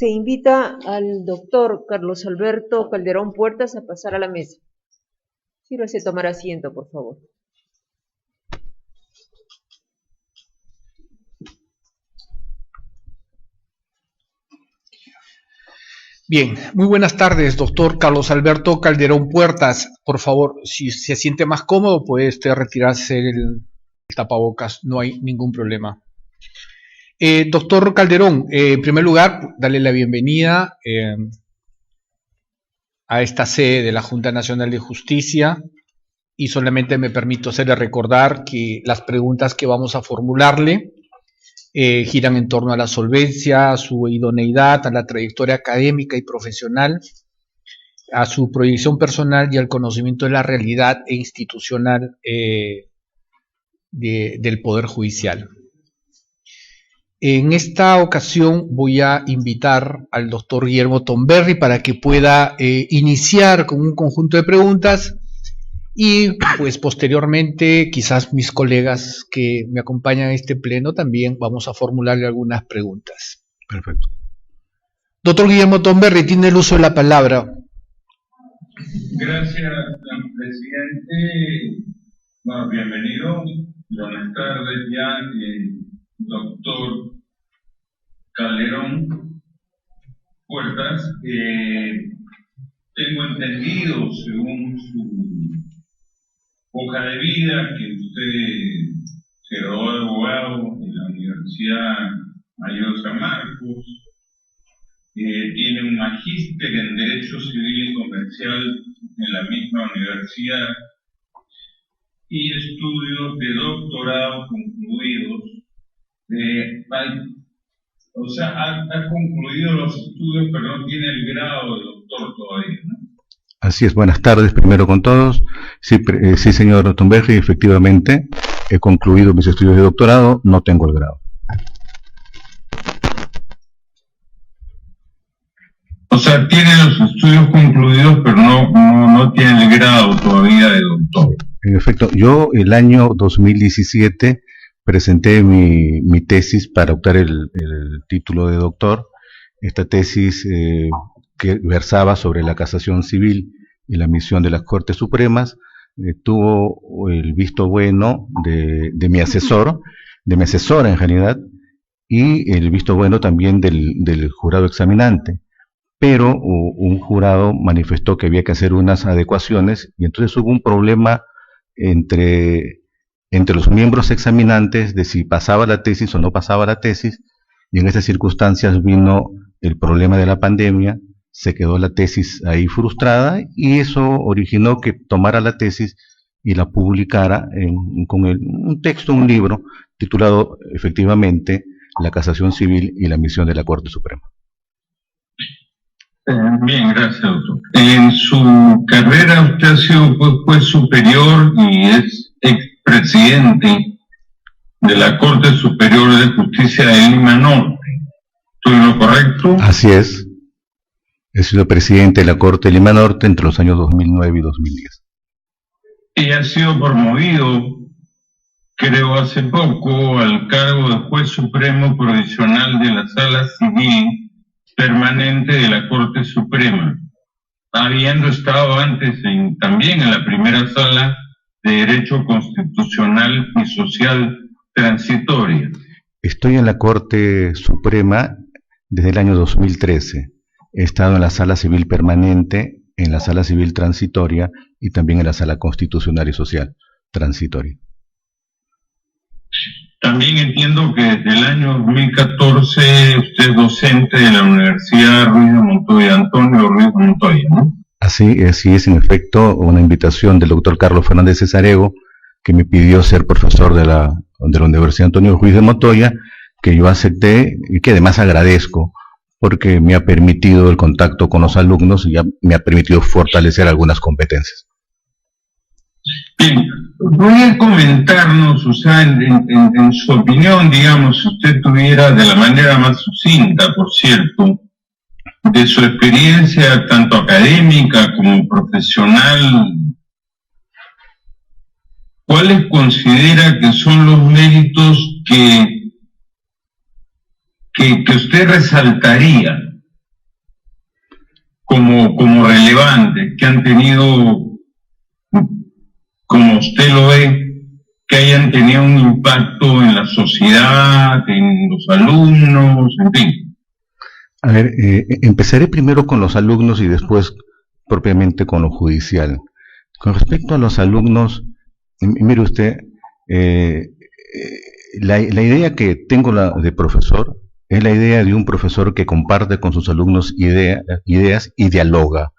Se invita al doctor Carlos Alberto Calderón Puertas a pasar a la mesa. Sírvase a tomar asiento, por favor. Bien, muy buenas tardes, doctor Carlos Alberto Calderón Puertas. Por favor, si se siente más cómodo, puede usted retirarse el tapabocas, no hay ningún problema. Doctor Calderón, en primer lugar, darle la bienvenida a esta sede de la Junta Nacional de Justicia, y solamente me permito hacerle recordar que las preguntas que vamos a formularle giran en torno a la solvencia, a su idoneidad, a la trayectoria académica y profesional, a su proyección personal y al conocimiento de la realidad e institucional del Poder Judicial. En esta ocasión voy a invitar al doctor Guillermo Tomberry para que pueda iniciar con un conjunto de preguntas, y pues posteriormente quizás mis colegas que me acompañan en este pleno también vamos a formularle algunas preguntas. Perfecto. Doctor Guillermo Tomberry, tiene el uso de la palabra. Gracias, presidente. Bueno, bienvenido. Buenas tardes ya, doctor Calderón Puertas. Tengo entendido, según su hoja de vida, que usted se graduó de abogado en la Universidad Mayor San Marcos, tiene un magíster en Derecho Civil y Comercial en la misma universidad y estudios de doctorado concluidos. Ha concluido los estudios, pero no tiene el grado de doctor todavía, ¿no? Así es, buenas tardes primero con todos. Sí, señor Tomberry, efectivamente, he concluido mis estudios de doctorado, no tengo el grado. O sea, tiene los estudios concluidos, pero no tiene el grado todavía de doctor. En efecto, yo el año 2017 presenté mi tesis para obtener el título de doctor. Esta tesis que versaba sobre la casación civil y la misión de las Cortes Supremas, tuvo el visto bueno de mi asesor, de mi asesora en realidad, y el visto bueno también del jurado examinante, pero un jurado manifestó que había que hacer unas adecuaciones, y entonces hubo un problema entre los miembros examinantes de si pasaba la tesis o no pasaba la tesis, y en esas circunstancias vino el problema de la pandemia. Se quedó la tesis ahí frustrada y eso originó que tomara la tesis y la publicara con un texto, un libro, titulado efectivamente La casación civil y la misión de la Corte Suprema. Bien, gracias, doctor. En su carrera usted ha sido juez superior y es expresidente de la Corte Superior de Justicia de Lima Norte. ¿Estoy en lo correcto? Así es. He sido presidente de la Corte de Lima Norte entre los años 2009 y 2010. Y ha sido promovido, creo hace poco, al cargo de juez supremo provisional de la Sala Civil Permanente de la Corte Suprema, habiendo estado antes también en la primera Sala de Derecho Constitucional y Social Transitoria. Estoy en la Corte Suprema desde el año 2013. He estado en la Sala Civil Permanente, en la Sala Civil Transitoria y también en la Sala Constitucional y Social Transitoria. También entiendo que desde el año 2014 usted es docente de la Universidad Ruiz de Montoya, Antonio Ruiz de Montoya, ¿no? Así es, en efecto, una invitación del doctor Carlos Fernández Cesarego, que me pidió ser profesor de la Universidad Antonio Ruiz de Montoya, que yo acepté y que además agradezco, porque me ha permitido el contacto con los alumnos y me ha permitido fortalecer algunas competencias. Bien, ¿puede comentarnos, o sea, en su opinión, digamos, si usted tuviera de la manera más sucinta, por cierto, de su experiencia tanto académica como profesional, ¿cuáles considera que son los méritos que usted resaltaría como relevantes, que han tenido, como usted lo ve, que hayan tenido un impacto en la sociedad, en los alumnos, en fin? A ver, empezaré primero con los alumnos y después propiamente con lo judicial. Con respecto a los alumnos, mire usted, la idea que tengo de profesor es la idea de un profesor que comparte con sus alumnos ideas y dialoga,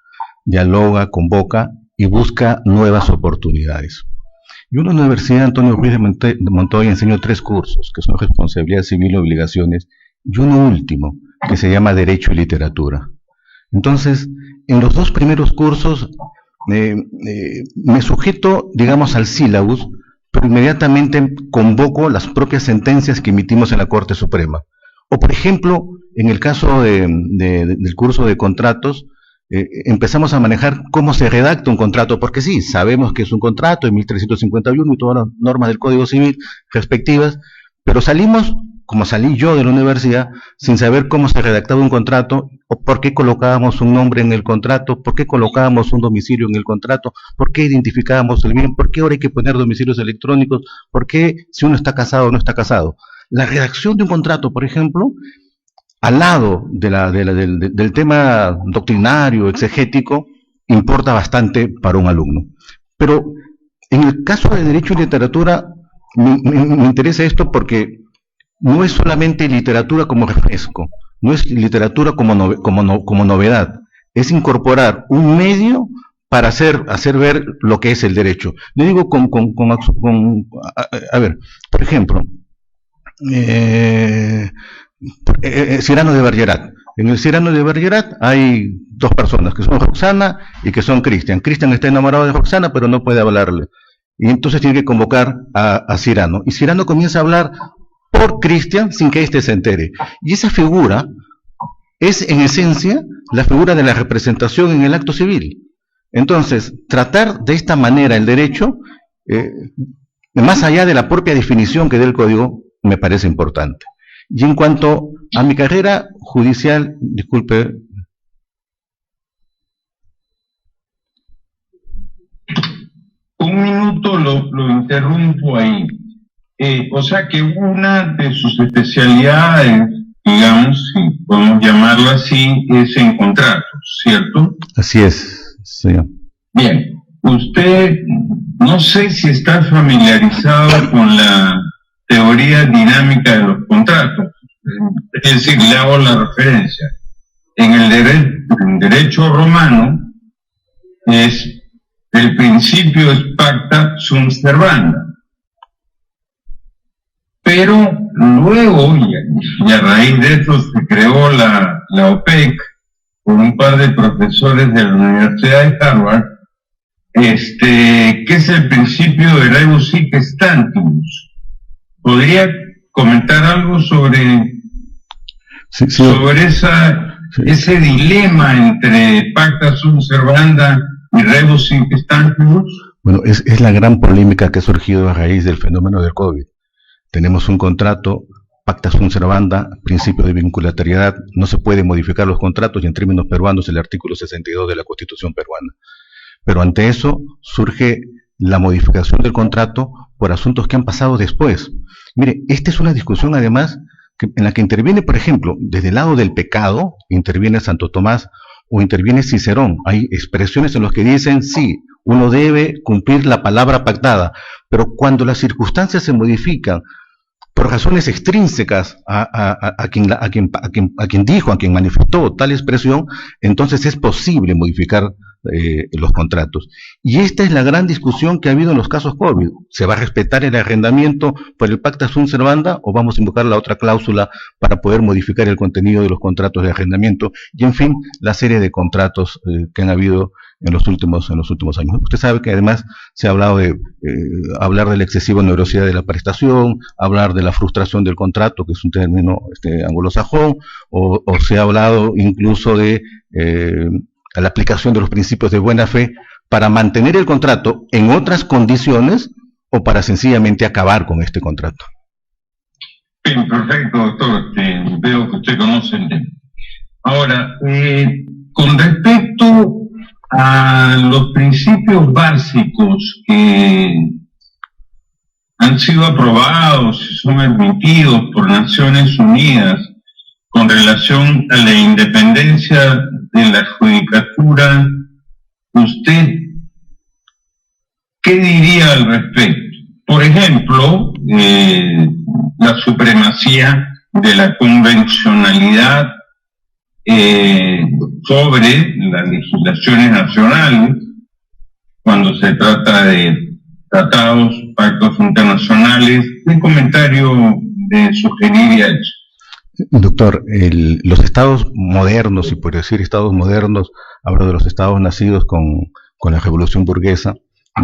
convoca y busca nuevas oportunidades. Yo en la Universidad Antonio Ruiz de Montoya enseño 3 cursos, que son Responsabilidad Civil y Obligaciones, y uno último, que se llama Derecho y Literatura. Entonces, en los 2 primeros cursos me sujeto, digamos, al sílabus, pero inmediatamente convoco las propias sentencias que emitimos en la Corte Suprema. O, por ejemplo, en el caso del curso de contratos, empezamos a manejar cómo se redacta un contrato, porque sí, sabemos que es un contrato en 1351 y todas las normas del Código Civil respectivas, pero salimos, como salí yo de la universidad, sin saber cómo se redactaba un contrato, o por qué colocábamos un nombre en el contrato, por qué colocábamos un domicilio en el contrato, por qué identificábamos el bien, por qué ahora hay que poner domicilios electrónicos, por qué si uno está casado o no está casado. La redacción de un contrato, por ejemplo, al lado del tema doctrinario, exegético, importa bastante para un alumno. Pero en el caso de Derecho y Literatura, me interesa esto porque no es solamente literatura como refresco, no es literatura como novedad, es incorporar un medio para hacer ver lo que es el derecho. Le digo a ver, por ejemplo, Cyrano de Bergerac. En el Cyrano de Bergerac hay 2 personas, que son Roxana y que son Cristian. Cristian está enamorado de Roxana, pero no puede hablarle. Y entonces tiene que convocar a Cyrano. Y Cyrano comienza a hablar por Cristian sin que éste se entere. Y esa figura es, en esencia, la figura de la representación en el acto civil. Entonces, tratar de esta manera el derecho, más allá de la propia definición que dé el código, me parece importante. Y en cuanto a mi carrera judicial, disculpe. Un minuto lo interrumpo ahí. O sea que una de sus especialidades, digamos, si podemos llamarlo así, es en contratos, ¿cierto? Así es, señor. Bien, usted no sé si está familiarizado con la teoría dinámica de los contratos, es decir, le hago la referencia. En el derecho romano el principio es pacta sunt servanda, pero luego, y a raíz de eso se creó la OPEC por un par de profesores de la Universidad de Harvard, que es el principio de rebus sic stantibus. ¿Podría comentar algo sobre ese dilema entre pacta sunt servanda y rebus sic stantibus? Bueno, es la gran polémica que ha surgido a raíz del fenómeno del COVID. Tenemos un contrato, pacta sunt servanda, principio de vinculatoriedad, no se pueden modificar los contratos, y en términos peruanos el artículo 62 de la Constitución peruana. Pero ante eso surge la modificación del contrato por asuntos que han pasado después. Mire, esta es una discusión además en la que interviene, por ejemplo, desde el lado del pecado, interviene Santo Tomás o interviene Cicerón. Hay expresiones en las que dicen, sí, uno debe cumplir la palabra pactada, pero cuando las circunstancias se modifican por razones extrínsecas a quien dijo, a quien manifestó tal expresión, entonces es posible modificar los contratos. Y esta es la gran discusión que ha habido en los casos COVID. ¿Se va a respetar el arrendamiento por el pacta sunt servanda o vamos a invocar la otra cláusula para poder modificar el contenido de los contratos de arrendamiento? Y en fin, la serie de contratos que han habido en los últimos años. Usted sabe que además se ha hablado de hablar de la excesiva onerosidad de la prestación, hablar de la frustración del contrato, que es un término anglosajón, o se ha hablado incluso de la aplicación de los principios de buena fe para mantener el contrato en otras condiciones o para sencillamente acabar con este contrato. Bien, perfecto, doctor. Veo que usted conoce el tema. Ahora, con respecto a los principios básicos que han sido aprobados y son admitidos por Naciones Unidas con relación a la independencia de la judicatura, ¿usted qué diría al respecto? Por ejemplo, la supremacía de la convencionalidad sobre las legislaciones nacionales cuando se trata de tratados, pactos internacionales. ¿Qué comentario sugeriría eso? Doctor, los estados modernos, y por decir estados modernos, hablo de los estados nacidos con la revolución burguesa,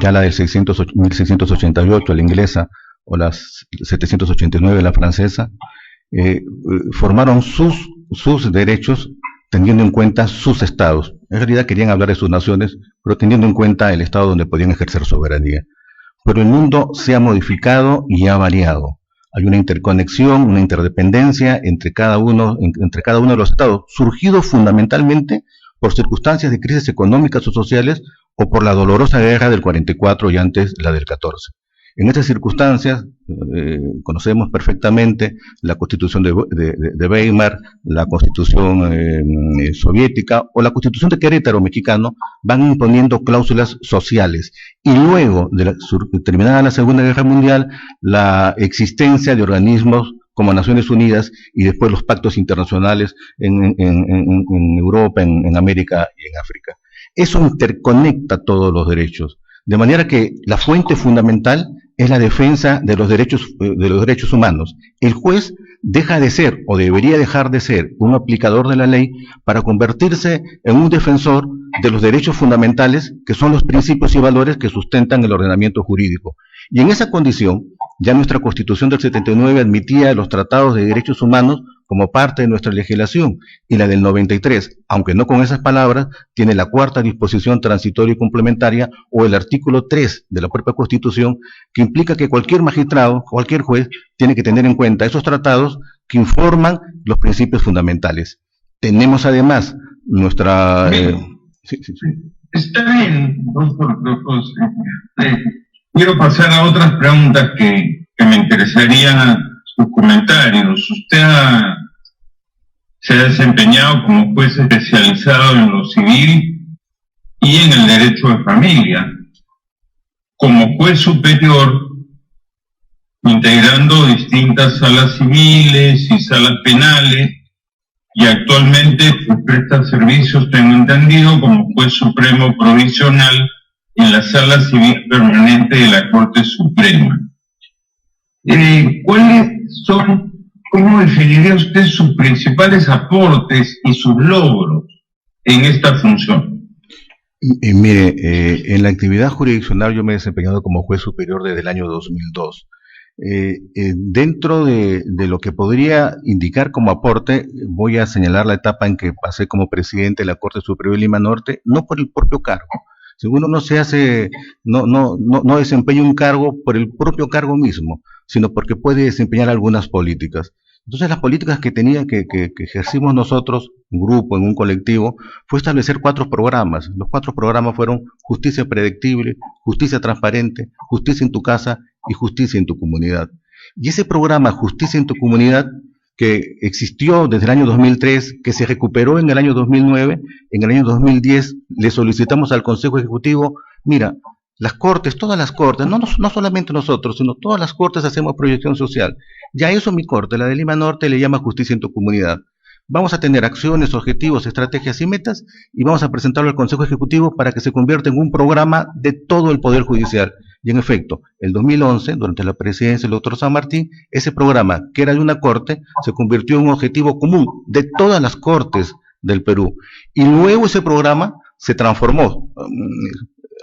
ya la del 1688, la inglesa, o la 789, la francesa, formaron sus derechos teniendo en cuenta sus estados. En realidad querían hablar de sus naciones, pero teniendo en cuenta el estado donde podían ejercer soberanía. Pero el mundo se ha modificado y ha variado. Hay una interconexión, una interdependencia entre cada uno de los estados, surgido fundamentalmente por circunstancias de crisis económicas o sociales o por la dolorosa guerra del 44 y antes la del 14. En estas circunstancias, conocemos perfectamente la Constitución de Weimar, la Constitución soviética o la Constitución de Querétaro mexicano, van imponiendo cláusulas sociales. Y luego, terminada la Segunda Guerra Mundial, la existencia de organismos como Naciones Unidas y después los pactos internacionales en Europa, en América y en África. Eso interconecta todos los derechos. De manera que la fuente fundamental es la defensa de los derechos humanos. El juez deja de ser, o debería dejar de ser, un aplicador de la ley para convertirse en un defensor de los derechos fundamentales, que son los principios y valores que sustentan el ordenamiento jurídico. Y en esa condición, ya nuestra Constitución del 79 admitía los tratados de derechos humanos como parte de nuestra legislación, y la del 93, aunque no con esas palabras, tiene la cuarta disposición transitoria y complementaria, o el artículo 3 de la propia Constitución, que implica que cualquier magistrado, cualquier juez, tiene que tener en cuenta esos tratados que informan los principios fundamentales. Tenemos además nuestra... sí. Está bien, doctor. Quiero pasar a otras preguntas que me interesarían sus comentarios. Usted se ha desempeñado como juez especializado en lo civil y en el derecho de familia. Como juez superior, integrando distintas salas civiles y salas penales, y actualmente presta servicios, tengo entendido, como juez supremo provisional en la Sala Civil Permanente de la Corte Suprema. ¿Cómo definiría usted sus principales aportes y sus logros en esta función? Mire, en la actividad jurisdiccional yo me he desempeñado como juez superior desde el año 2002. Dentro de lo que podría indicar como aporte, voy a señalar la etapa en que pasé como presidente de la Corte Superior de Lima Norte, no por el propio cargo. Si uno no desempeña un cargo por el propio cargo mismo, sino porque puede desempeñar algunas políticas. Entonces las políticas que ejercimos nosotros, un grupo, en un colectivo, fue establecer 4 programas. Los 4 programas fueron justicia predictible, justicia transparente, justicia en tu casa y justicia en tu comunidad. Y ese programa Justicia en tu comunidad, que existió desde el año 2003, que se recuperó en el año 2009, en el año 2010 le solicitamos al Consejo Ejecutivo, mira, las cortes, todas las cortes, no solamente nosotros, sino todas las cortes hacemos proyección social. Ya eso mi corte, la de Lima Norte, le llama Justicia en tu comunidad. Vamos a tener acciones, objetivos, estrategias y metas, y vamos a presentarlo al Consejo Ejecutivo para que se convierta en un programa de todo el Poder Judicial. Y en efecto, el 2011, durante la presidencia del doctor San Martín, ese programa, que era de una corte, se convirtió en un objetivo común de todas las cortes del Perú. Y luego ese programa se transformó,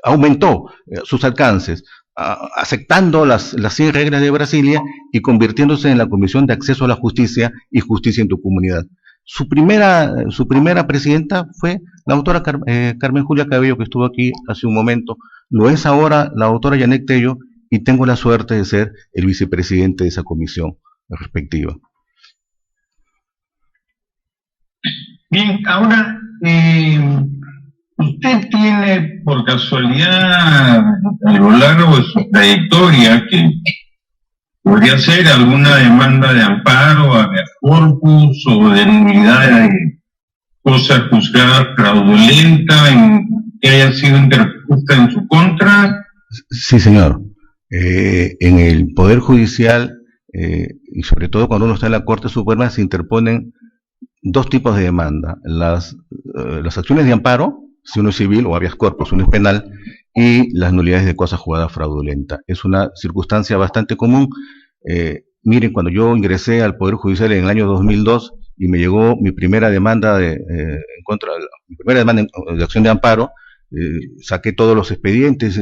aumentó sus alcances, aceptando las 100 reglas de Brasilia y convirtiéndose en la Comisión de Acceso a la Justicia y Justicia en tu Comunidad. Su primera presidenta fue la doctora Carmen Julia Cabello, que estuvo aquí hace un momento. Lo es ahora la doctora Yanek Tello, y tengo la suerte de ser el vicepresidente de esa comisión respectiva. Bien, ahora, en tiene por casualidad a lo largo de su trayectoria que podría ser alguna demanda de amparo, habeas corpus o de nulidad de cosa juzgada fraudulenta que haya sido interpuesta en su contra? Sí, señor. En el Poder Judicial, y sobre todo cuando uno está en la Corte Suprema, se interponen dos tipos de demanda. Las acciones de amparo, si uno es civil, o habeas corpus, uno es penal, y las nulidades de cosa jugada fraudulenta. Es una circunstancia bastante común. Miren, cuando yo ingresé al Poder Judicial en el año 2002 y me llegó mi primera demanda mi primera demanda de acción de amparo, saqué todos los expedientes,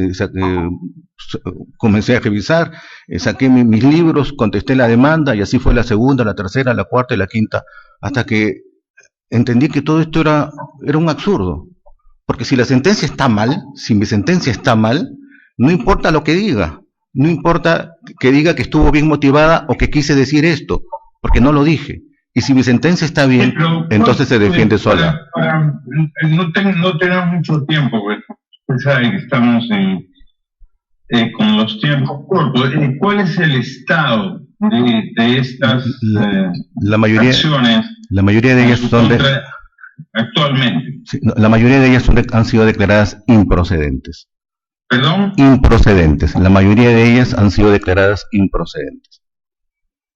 comencé a revisar, saqué mis libros, contesté la demanda y así fue la segunda, la tercera, la cuarta y la quinta, hasta que entendí que todo esto era un absurdo. Porque si la sentencia está mal, si mi sentencia está mal, no importa lo que diga, no importa que diga que estuvo bien motivada o que quise decir esto, porque no lo dije. Y si mi sentencia está bien, entonces se defiende sola. No tenemos mucho tiempo, pues sabe que estamos con los tiempos cortos. ¿Cuál es el estado de estas acciones? La mayoría de ellas son actualmente. Sí, no, la mayoría de ellas han sido declaradas improcedentes. ¿Perdón? Improcedentes. La mayoría de ellas han sido declaradas improcedentes.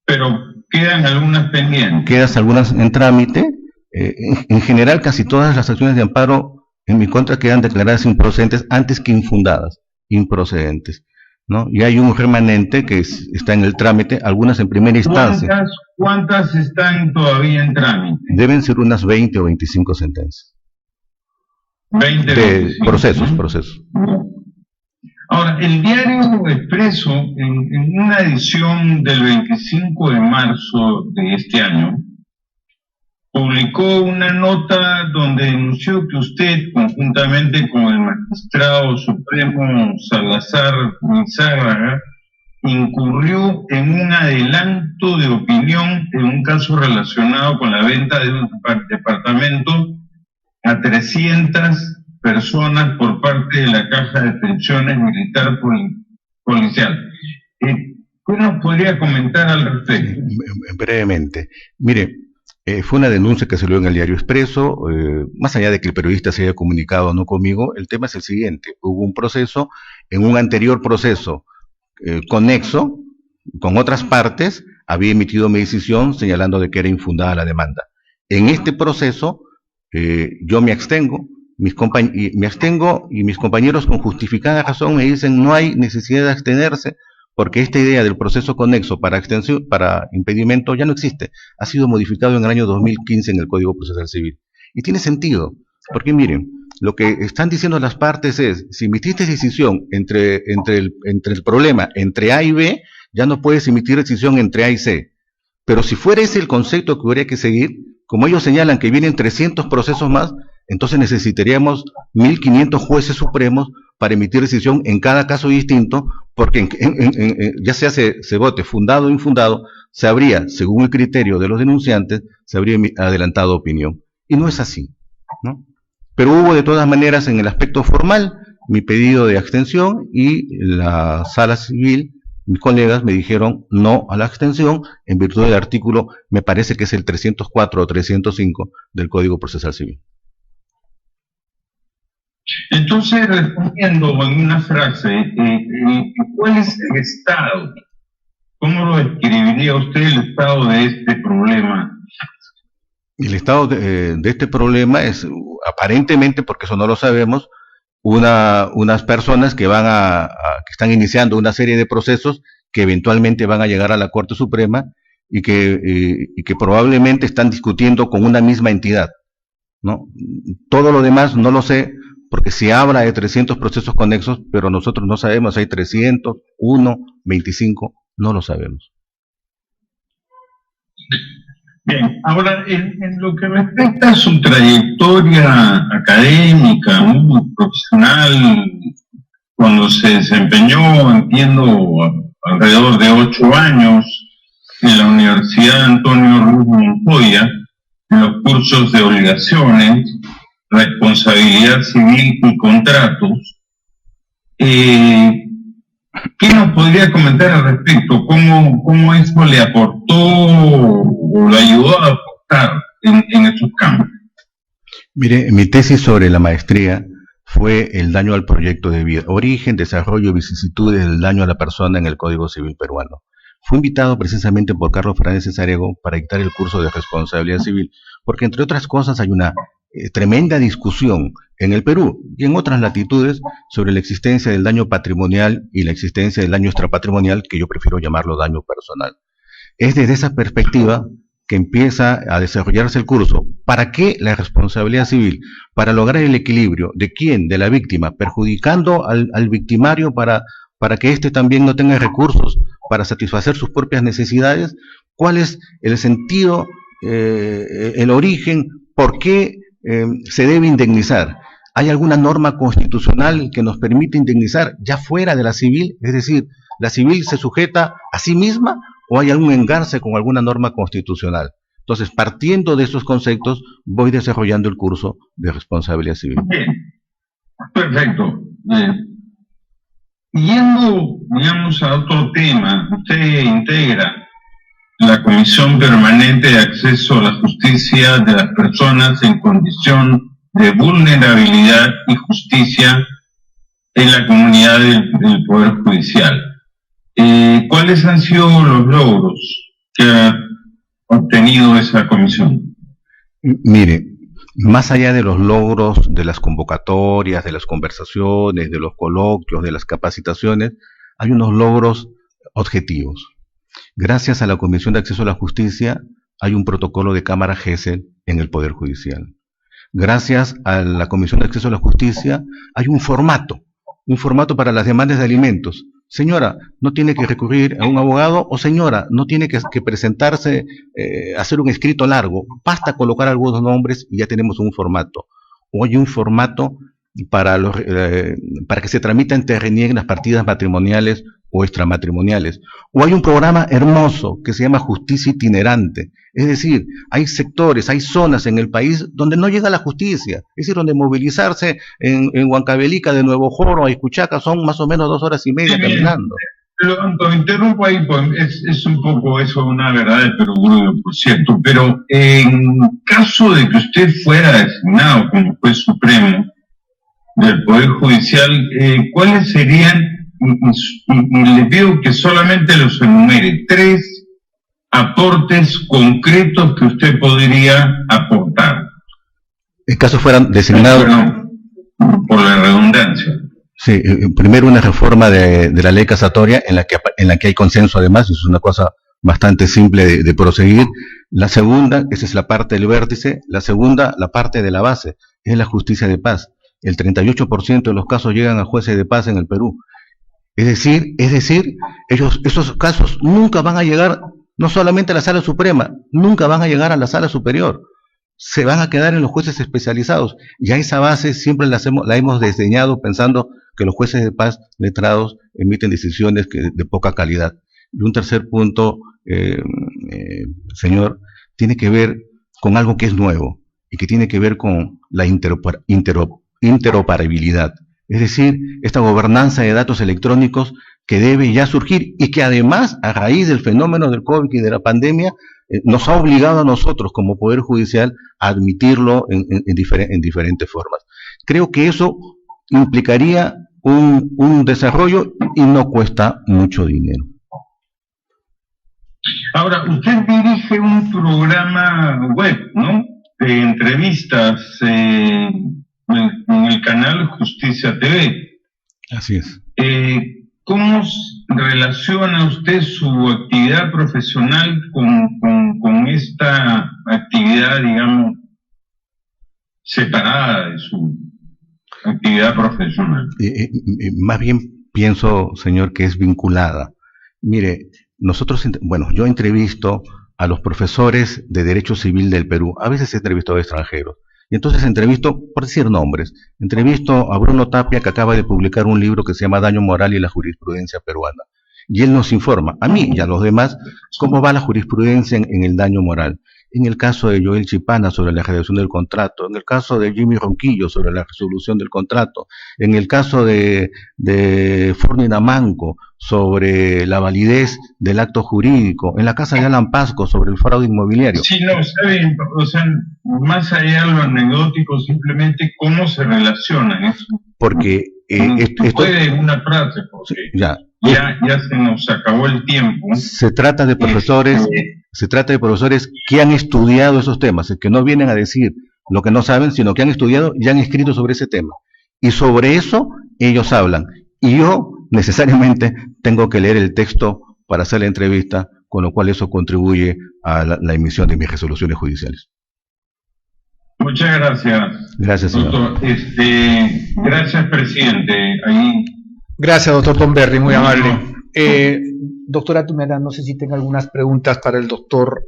Pero quedan algunas pendientes. Quedan algunas en trámite. En general, casi todas las acciones de amparo en mi contra quedan declaradas improcedentes antes que infundadas, improcedentes, ¿no? Y hay un remanente que está en el trámite, algunas en primera instancia. ¿Cuántas están todavía en trámite? Deben ser unas 20 o 25 sentencias. 20 de procesos. Ahora, el Diario Expreso, en una edición del 25 de marzo de este año, publicó una nota donde denunció que usted, conjuntamente con el magistrado supremo Salazar Lizárraga, incurrió en un adelanto de opinión en un caso relacionado con la venta de un departamento a 300 personas por parte de la Caja de Pensiones Militar Policial. ¿Qué nos podría comentar al respecto? Brevemente. Mire, fue una denuncia que salió en el Diario Expreso, más allá de que el periodista se haya comunicado o no conmigo, el tema es el siguiente: hubo un proceso, en un anterior proceso conexo, con otras partes, había emitido mi decisión señalando de que era infundada la demanda. En este proceso, yo me abstengo, y mis compañeros con justificada razón me dicen no hay necesidad de abstenerse porque esta idea del proceso conexo para impedimento ya no existe, ha sido modificado en el año 2015 en el Código Procesal Civil. Y tiene sentido, porque miren, lo que están diciendo las partes es, si emitiste decisión entre el problema entre A y B, ya no puedes emitir decisión entre A y C. Pero si fuera ese el concepto que habría que seguir, como ellos señalan que vienen 300 procesos más, entonces necesitaríamos 1.500 jueces supremos para emitir decisión en cada caso distinto, porque ya sea se vote fundado o infundado, se habría, según el criterio de los denunciantes, se habría adelantado opinión. Y no es así, ¿no? Pero hubo de todas maneras en el aspecto formal mi pedido de abstención y la Sala Civil, mis colegas me dijeron no a la abstención en virtud del artículo, me parece que es el 304 o 305 del Código Procesal Civil. Entonces, respondiendo en una frase, ¿cuál es el estado? ¿Cómo lo describiría usted el estado de este problema? El estado de este problema es, aparentemente, porque eso no lo sabemos, unas personas que que están iniciando una serie de procesos que eventualmente van a llegar a la Corte Suprema y que probablemente están discutiendo con una misma entidad, ¿no? Todo lo demás no lo sé, porque se habla de 300 procesos conexos, pero nosotros no sabemos si hay 300, 1, 25, no lo sabemos. Bien, ahora, en lo que respecta a su trayectoria académica, muy profesional, cuando se desempeñó, entiendo, alrededor de 8 años en la Universidad Antonio Ruiz Montoya, en los cursos de obligaciones, responsabilidad civil y contratos. ¿Qué nos podría comentar al respecto? ¿Cómo eso le aportó o lo ayudó a aportar en estos campos? Mire, mi tesis sobre la maestría fue el daño al proyecto de vida, origen, desarrollo y vicisitudes del daño a la persona en el Código Civil peruano. Fui invitado precisamente por Carlos Fernández Cesarego para dictar el curso de responsabilidad civil, porque entre otras cosas hay una tremenda discusión en el Perú y en otras latitudes sobre la existencia del daño patrimonial y la existencia del daño extrapatrimonial, que yo prefiero llamarlo daño personal. Es desde esa perspectiva que empieza a desarrollarse el curso. ¿Para qué la responsabilidad civil? Para lograr el equilibrio. ¿De quién? De la víctima, perjudicando al victimario para que éste también no tenga recursos para satisfacer sus propias necesidades. ¿Cuál es el sentido, el origen? ¿Por qué se debe indemnizar? ¿Hay alguna norma constitucional que nos permite indemnizar ya fuera de la civil? Es decir, ¿la civil se sujeta a sí misma o hay algún engarce con alguna norma constitucional? Entonces, partiendo de esos conceptos, voy desarrollando el curso de responsabilidad civil. Bien, perfecto. Yendo, digamos, a otro tema, usted integra la Comisión Permanente de Acceso a la Justicia de las Personas en Condición de Vulnerabilidad y Justicia en la comunidad del Poder Judicial. ¿Cuáles han sido los logros que ha obtenido esa comisión? Mire, más allá de los logros de las convocatorias, de las conversaciones, de los coloquios, de las capacitaciones, hay unos logros objetivos. Gracias a la Comisión de Acceso a la Justicia hay un protocolo de cámara GESEL en el Poder Judicial. Gracias a la Comisión de Acceso a la Justicia hay un formato para las demandas de alimentos. Señora, no tiene que recurrir a un abogado, o señora, no tiene que presentarse, hacer un escrito largo, basta colocar algunos nombres y ya tenemos un formato. O hay un formato para que se tramiten, te renieguen las partidas matrimoniales o extramatrimoniales. O hay un programa hermoso que se llama Justicia Itinerante. Es decir, hay sectores, hay zonas en el país donde no llega la justicia. Es decir, donde movilizarse en Huancavelica, de Nuevo Joro a Iscuchaca son más o menos 2 horas y media caminando. Lo interrumpo ahí, pues, es un poco eso, una verdad de perogrullo, por cierto, pero en caso de que usted fuera designado como juez supremo del Poder Judicial, ¿cuáles serían, y le pido que solamente los enumere, 3 aportes concretos que usted podría aportar? En caso fueran designados... Bueno, por la redundancia. Sí, primero una reforma de la ley casatoria en la que hay consenso, además, eso es una cosa bastante simple de proseguir. La segunda, esa es la parte del vértice. La segunda, la parte de la base, es la justicia de paz. El 38% de los casos llegan a jueces de paz en el Perú. Es decir, esos casos nunca van a llegar, no solamente a la Sala Suprema, nunca van a llegar a la Sala Superior. Se van a quedar en los jueces especializados. Ya esa base siempre la hemos diseñado pensando que los jueces de paz letrados emiten decisiones de poca calidad. Y un tercer punto, señor, tiene que ver con algo que es nuevo y que tiene que ver con la interoperabilidad. Es decir, esta gobernanza de datos electrónicos que debe ya surgir y que además, a raíz del fenómeno del COVID y de la pandemia, nos ha obligado a nosotros como Poder Judicial a admitirlo en diferentes formas. Creo que eso implicaría un desarrollo y no cuesta mucho dinero. Ahora, usted dirige un programa web, ¿no?, de entrevistas en el canal Justicia TV. Así es. ¿Cómo relaciona usted su actividad profesional con esta actividad, digamos, separada de su actividad profesional? Más bien pienso, señor, que es vinculada. Mire, yo entrevisto a los profesores de Derecho Civil del Perú. A veces he entrevistado a extranjeros. Y entonces entrevisto, por decir nombres, entrevisto a Bruno Tapia, que acaba de publicar un libro que se llama Daño Moral y la Jurisprudencia Peruana. Y él nos informa, a mí y a los demás, cómo va la jurisprudencia en el daño moral. en el caso de Joel Chipana sobre la ejecución del contrato, en el caso de Jimmy Ronquillo sobre la resolución del contrato, en el caso de Ferdinand Manco sobre la validez del acto jurídico, en la casa de Alan Pasco sobre el fraude inmobiliario. Sí, no, saben, o sea, más allá de lo anecdótico, simplemente cómo se relacionan eso. Porque esto puede una frase, porque ya se nos acabó el tiempo. Se trata de profesores, que han estudiado esos temas, que no vienen a decir lo que no saben, sino que han estudiado y han escrito sobre ese tema. Y sobre eso ellos hablan. Y yo necesariamente tengo que leer el texto para hacer la entrevista, con lo cual eso contribuye a la emisión de mis resoluciones judiciales. Muchas gracias. Gracias, señor. Doctor, gracias, presidente. Gracias, doctor Tomberry, muy amable. Doctora Tumela, no sé si tenga algunas preguntas para el doctor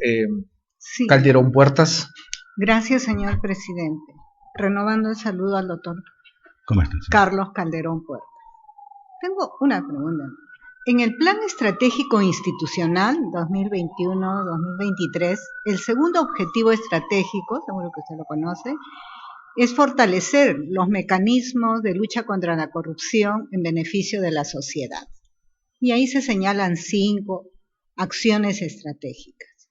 sí. Calderón Puertas. Gracias, señor presidente. Renovando el saludo al doctor Carlos Calderón Puertas. Tengo una pregunta. En el Plan Estratégico Institucional 2021-2023, el segundo objetivo estratégico, seguro que usted lo conoce, es fortalecer los mecanismos de lucha contra la corrupción en beneficio de la sociedad. Y ahí se señalan 5 acciones estratégicas,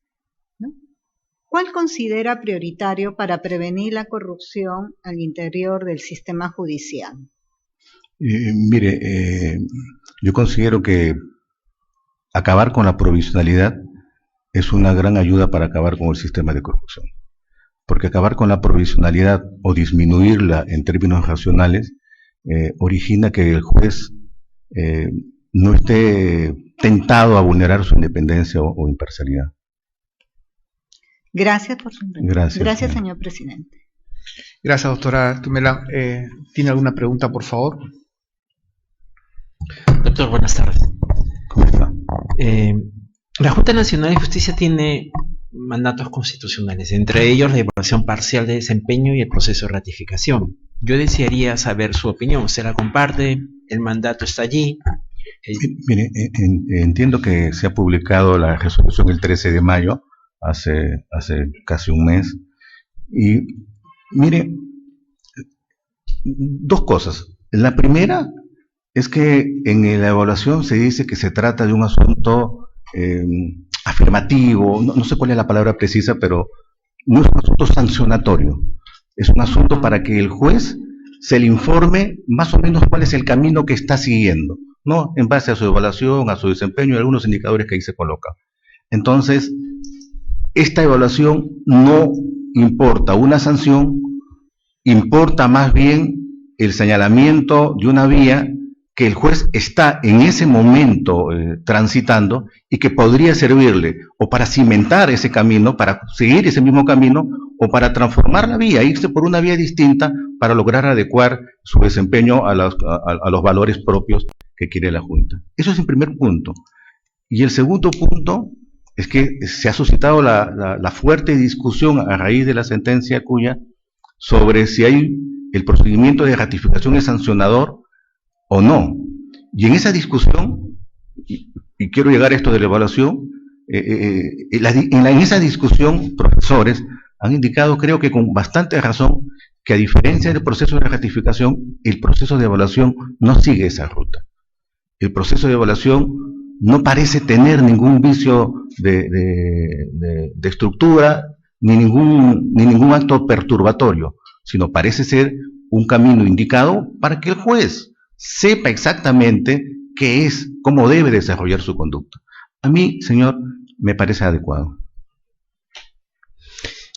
¿no? ¿Cuál considera prioritario para prevenir la corrupción al interior del sistema judicial? Yo considero que acabar con la provisionalidad es una gran ayuda para acabar con el sistema de corrupción. Porque acabar con la provisionalidad o disminuirla en términos racionales origina que el juez no esté tentado a vulnerar su independencia o imparcialidad. Gracias por su pregunta. Gracias, señor presidente. Gracias, doctora Tumela. ¿Tiene alguna pregunta, por favor? Doctor, buenas tardes. ¿Cómo está? La Junta Nacional de Justicia tiene mandatos constitucionales, entre ellos la evaluación parcial de desempeño y el proceso de ratificación. Yo desearía saber su opinión. ¿Se la comparte? ¿El mandato está allí? Mire, entiendo que se ha publicado la resolución el 13 de mayo, hace casi un mes. Y mire, 2 cosas. La primera es que en la evaluación se dice que se trata de un asunto afirmativo, no sé cuál es la palabra precisa, pero no es un asunto sancionatorio, es un asunto para que el juez se le informe más o menos cuál es el camino que está siguiendo, ¿no? En base a su evaluación, a su desempeño y algunos indicadores que ahí se colocan. Entonces, esta evaluación no importa una sanción, importa más bien el señalamiento de una vía que el juez está en ese momento transitando y que podría servirle o para cimentar ese camino, para seguir ese mismo camino, o para transformar la vía, irse por una vía distinta para lograr adecuar su desempeño a los valores propios que quiere la Junta. Eso es el primer punto. Y el segundo punto es que se ha suscitado la fuerte discusión a raíz de la sentencia Cuya sobre si el procedimiento de ratificación es sancionador o no. Y en esa discusión, y quiero llegar a esto de la evaluación, en esa discusión, profesores han indicado, creo que con bastante razón, que a diferencia del proceso de ratificación, el proceso de evaluación no sigue esa ruta. El proceso de evaluación no parece tener ningún vicio de estructura, ni ningún acto perturbatorio, sino parece ser un camino indicado para que el juez sepa exactamente qué es, cómo debe desarrollar su conducta. A mí, señor, me parece adecuado.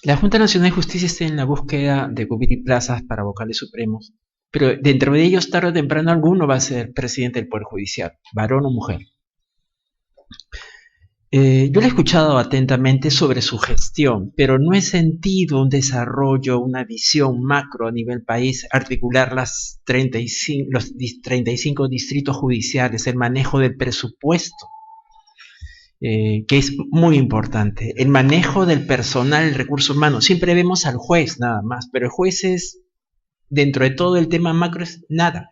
La Junta Nacional de Justicia está en la búsqueda de cubrir plazas para vocales supremos, pero dentro de ellos, tarde o temprano, alguno va a ser presidente del Poder Judicial, varón o mujer. Yo le he escuchado atentamente sobre su gestión, pero no he sentido un desarrollo, una visión macro a nivel país, articular los 35 distritos judiciales, el manejo del presupuesto, que es muy importante, el manejo del personal, el recurso humano. Siempre vemos al juez nada más, pero el juez es, dentro de todo el tema macro, es nada.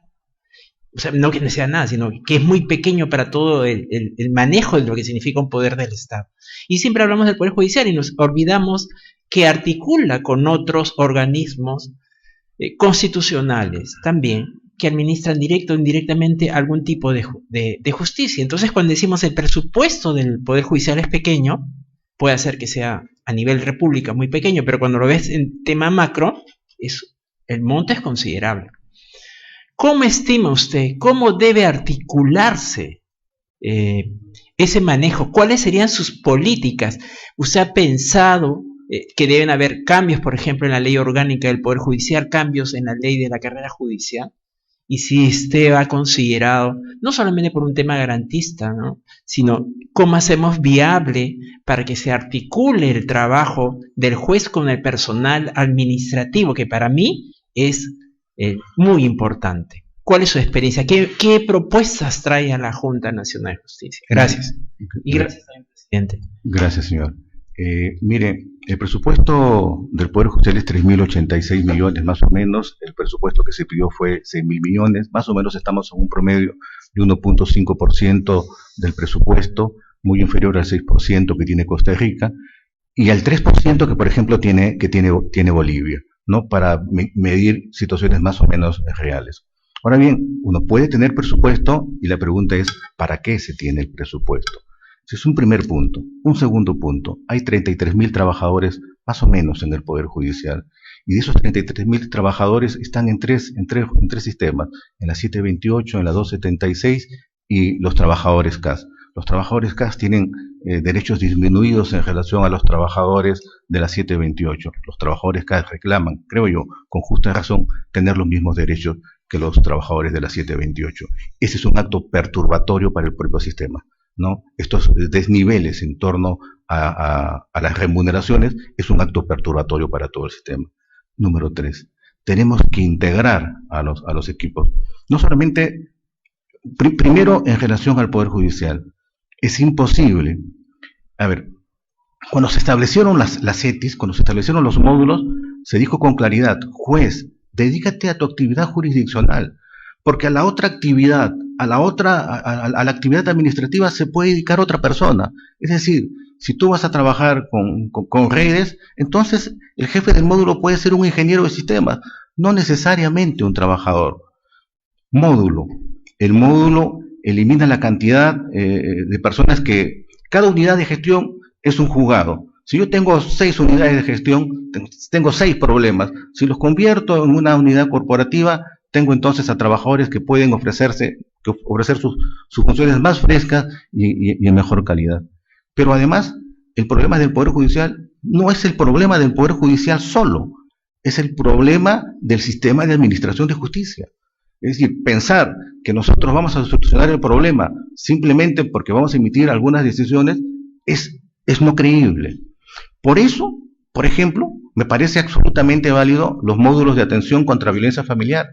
O sea, no que no sea nada, sino que es muy pequeño para todo el manejo de lo que significa un poder del Estado. Y siempre hablamos del Poder Judicial y nos olvidamos que articula con otros organismos constitucionales también, que administran directo o indirectamente algún tipo de justicia. Entonces, cuando decimos el presupuesto del Poder Judicial es pequeño, puede ser que sea a nivel república muy pequeño, pero cuando lo ves en tema macro, el monto es considerable. ¿Cómo estima usted, cómo debe articularse ese manejo? ¿Cuáles serían sus políticas? ¿Usted ha pensado que deben haber cambios, por ejemplo, en la ley orgánica del Poder Judicial, cambios en la ley de la carrera judicial? Y si usted ha considerado, no solamente por un tema garantista, ¿no?, sino cómo hacemos viable para que se articule el trabajo del juez con el personal administrativo, que para mí es muy importante. ¿Cuál es su experiencia? ¿Qué propuestas trae a la Junta Nacional de Justicia? Gracias. Y gracias también, presidente. Gracias, señor. Mire, el presupuesto del Poder Judicial es 3.086 millones más o menos. El presupuesto que se pidió fue 6.000 millones. Más o menos estamos en un promedio de 1.5% del presupuesto, muy inferior al 6% que tiene Costa Rica y al 3% que, por ejemplo, tiene Bolivia, ¿no?, para medir situaciones más o menos reales. Ahora bien, uno puede tener presupuesto y la pregunta es, ¿para qué se tiene el presupuesto? Ese es un primer punto. Un segundo punto, hay 33.000 trabajadores más o menos en el Poder Judicial y de esos 33.000 trabajadores están en tres sistemas, en la 728, en la 276 y los trabajadores CAS. Los trabajadores CAS tienen derechos disminuidos en relación a los trabajadores de la 728. Los trabajadores CAS reclaman, creo yo, con justa razón, tener los mismos derechos que los trabajadores de la 728. Ese es un acto perturbatorio para el propio sistema, ¿no? Estos desniveles en torno a las remuneraciones es un acto perturbatorio para todo el sistema. Número 3, tenemos que integrar a los equipos. No solamente, primero en relación al Poder Judicial, es imposible. A ver, cuando se establecieron las ETIs, cuando se establecieron los módulos, se dijo con claridad, juez, dedícate a tu actividad jurisdiccional, porque a la otra actividad, a la actividad administrativa se puede dedicar otra persona. Es decir, si tú vas a trabajar con redes, entonces el jefe del módulo puede ser un ingeniero de sistemas, no necesariamente un trabajador. Módulo. El módulo elimina la cantidad de personas que cada unidad de gestión es un juzgado. Si yo tengo 6 unidades de gestión, tengo 6 problemas. Si los convierto en una unidad corporativa, tengo entonces a trabajadores que pueden ofrecer sus funciones más frescas y en mejor calidad. Pero además, el problema del Poder Judicial no es el problema del Poder Judicial solo, es el problema del sistema de administración de justicia. Es decir, pensar que nosotros vamos a solucionar el problema simplemente porque vamos a emitir algunas decisiones es no creíble. Por eso, por ejemplo, me parece absolutamente válido los módulos de atención contra violencia familiar,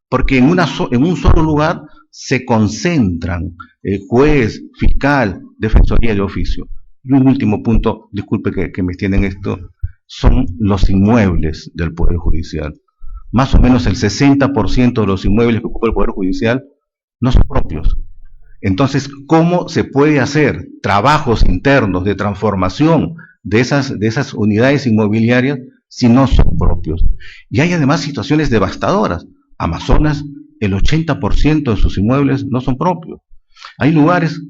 porque en un solo lugar se concentran juez, fiscal, defensoría de oficio. Y un último punto, disculpe que me extienda en esto, son los inmuebles del Poder Judicial. Más o menos el 60% de los inmuebles que ocupa el Poder Judicial no son propios. Entonces, ¿cómo se puede hacer trabajos internos de transformación de esas unidades inmobiliarias si no son propios? Y hay además situaciones devastadoras. Amazonas, el 80% de sus inmuebles no son propios. Hay lugares,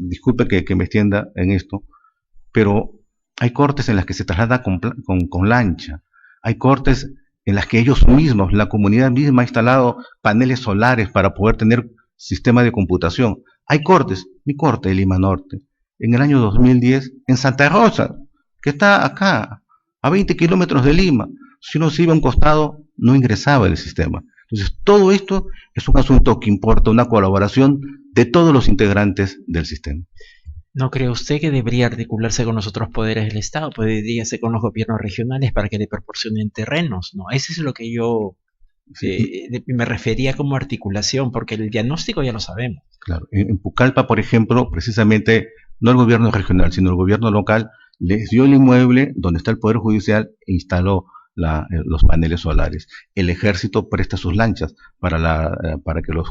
disculpe que me extienda en esto, pero hay cortes en las que se traslada con lancha. Hay cortes en las que ellos mismos, la comunidad misma ha instalado paneles solares para poder tener sistema de computación. Hay cortes, mi corte de Lima Norte, en el año 2010, en Santa Rosa, que está acá, a 20 kilómetros de Lima. Si uno se iba a un costado, no ingresaba el sistema. Entonces, todo esto es un asunto que importa una colaboración de todos los integrantes del sistema. ¿No cree usted que debería articularse con los otros poderes del Estado? Podría ser con los gobiernos regionales para que le proporcionen terrenos, ¿no? Eso es lo que yo me refería como articulación, porque el diagnóstico ya lo sabemos. Claro, en Pucallpa, por ejemplo, precisamente, no el gobierno regional, sino el gobierno local, les dio el inmueble donde está el Poder Judicial e instaló los paneles solares. El ejército presta sus lanchas para que los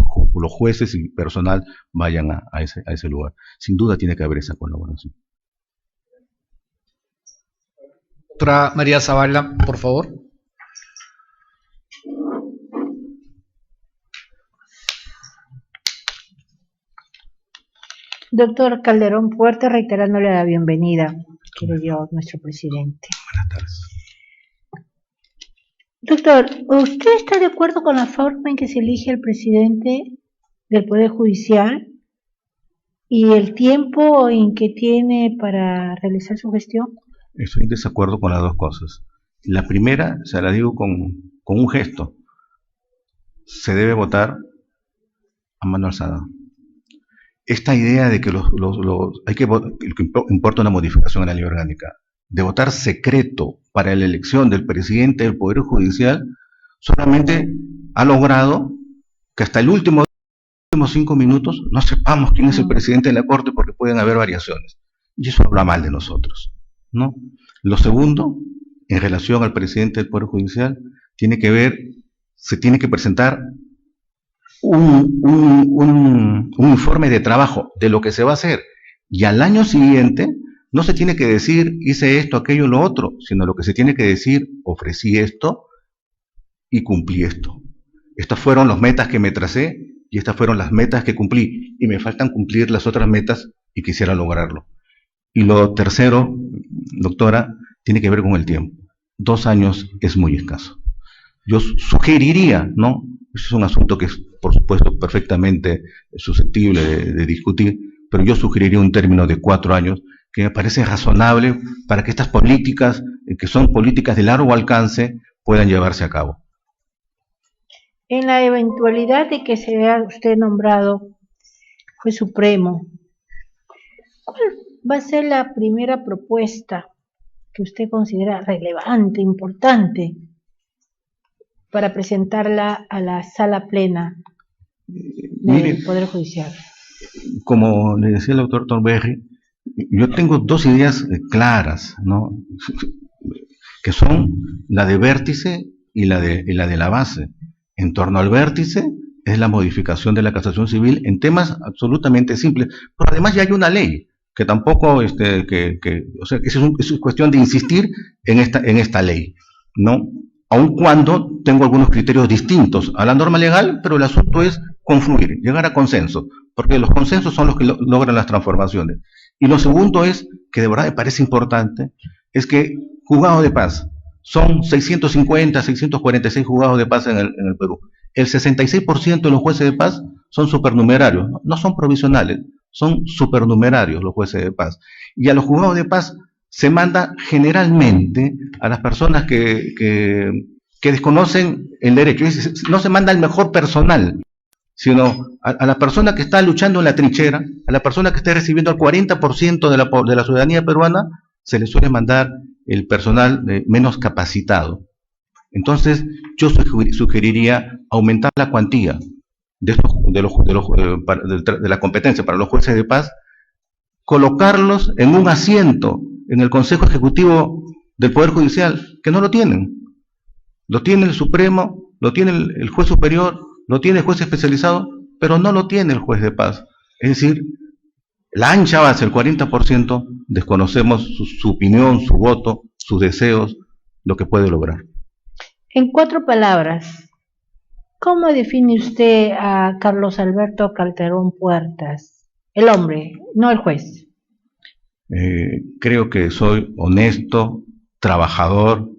jueces y personal vayan a ese lugar. Sin duda tiene que haber esa colaboración. Doctora María Zavala, por favor. Doctor Calderón Puerta, reiterándole la bienvenida que le dio nuestro presidente. Buenas tardes. Doctor, ¿usted está de acuerdo con la forma en que se elige el presidente del Poder Judicial y el tiempo en que tiene para realizar su gestión? Estoy en desacuerdo con las dos cosas. La primera, se la digo con un gesto. Se debe votar a mano alzada. Esta idea de que que importa una modificación en la ley orgánica, de votar secreto para la elección del presidente del Poder Judicial, solamente ha logrado que hasta los últimos 5 minutos no sepamos quién es el presidente de la Corte, porque pueden haber variaciones. Y eso habla mal de nosotros, ¿no? Lo segundo, en relación al presidente del Poder Judicial, se tiene que presentar un informe de trabajo de lo que se va a hacer, y al año siguiente no se tiene que decir hice esto, aquello, lo otro, sino lo que se tiene que decir ofrecí esto y cumplí esto. Estas fueron las metas que me tracé y estas fueron las metas que cumplí, y me faltan cumplir las otras metas y quisiera lograrlo. Y lo tercero, doctora, tiene que ver con el tiempo. 2 años es muy escaso. Yo sugeriría, ¿no? Eso es un asunto que es, por supuesto, perfectamente susceptible de discutir, pero yo sugeriría un término de 4 años, que me parece razonable para que estas políticas, que son políticas de largo alcance, puedan llevarse a cabo. En la eventualidad de que se vea usted nombrado juez supremo, ¿cuál va a ser la primera propuesta que usted considera relevante, importante, para presentarla a la sala plena del Poder Judicial? Como le decía el doctor Thornberry, yo tengo 2 ideas claras, ¿no? Que son la de vértice y la de la base. En torno al vértice es la modificación de la casación civil en temas absolutamente simples, pero además ya hay una ley que tampoco, o sea, que es cuestión de insistir en esta ley, ¿no? Aun cuando tengo algunos criterios distintos a la norma legal, pero el asunto es confluir, llegar a consenso, porque los consensos son los que logran las transformaciones. Y lo segundo es, que de verdad me parece importante, es que juzgados de paz, son 650, 646 juzgados de paz en el Perú. El 66% de los jueces de paz son supernumerarios, no son provisionales, son supernumerarios los jueces de paz. Y a los juzgados de paz se manda generalmente a las personas que desconocen el derecho. No se manda al mejor personal, sino a la persona que está luchando en la trinchera, a la persona que está recibiendo al 40% de la ciudadanía peruana, se le suele mandar el personal menos capacitado. Entonces, yo sugeriría aumentar la cuantía de la competencia para los jueces de paz, colocarlos en un asiento en el Consejo Ejecutivo del Poder Judicial, que no lo tienen. Lo tiene el Supremo, lo tiene el juez superior, lo tiene el juez especializado, pero no lo tiene el juez de paz. Es decir, la ancha base, el 40%, desconocemos su opinión, su voto, sus deseos, lo que puede lograr. En 4 palabras, ¿cómo define usted a Carlos Alberto Calderón Puertas? El hombre, no el juez. Creo que soy honesto, trabajador,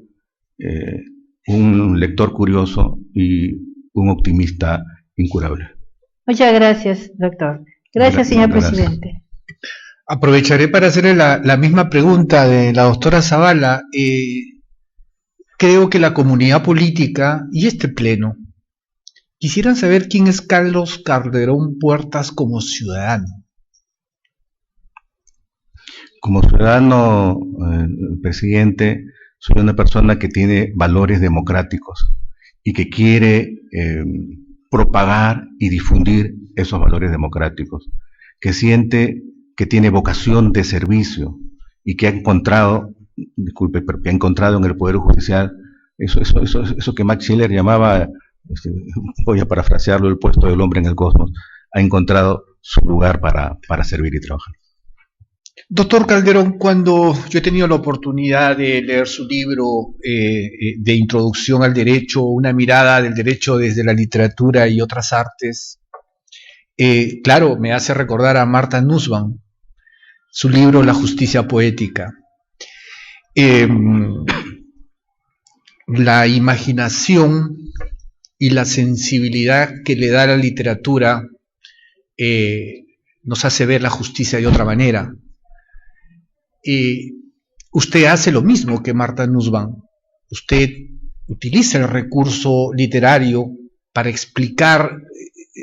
un lector curioso y un optimista incurable. Muchas gracias, doctor. Gracias, señor presidente. Aprovecharé para hacerle la misma pregunta de la doctora Zavala. Creo que la comunidad política y este pleno quisieran saber quién es Carlos Calderón Puertas como ciudadano. Como ciudadano, presidente, soy una persona que tiene valores democráticos y que quiere propagar y difundir esos valores democráticos, que siente que tiene vocación de servicio y que ha encontrado en el Poder Judicial Eso que Max Scheler llamaba, voy a parafrasearlo, el puesto del hombre en el cosmos, ha encontrado su lugar para servir y trabajar. Doctor Calderón, cuando yo he tenido la oportunidad de leer su libro de Introducción al Derecho, una mirada del derecho desde la literatura y otras artes, claro, me hace recordar a Martha Nussbaum, su libro La Justicia Poética. La imaginación y la sensibilidad que le da la literatura nos hace ver la justicia de otra manera. Usted hace lo mismo que Martha Nussbaum. Usted utiliza el recurso literario para explicar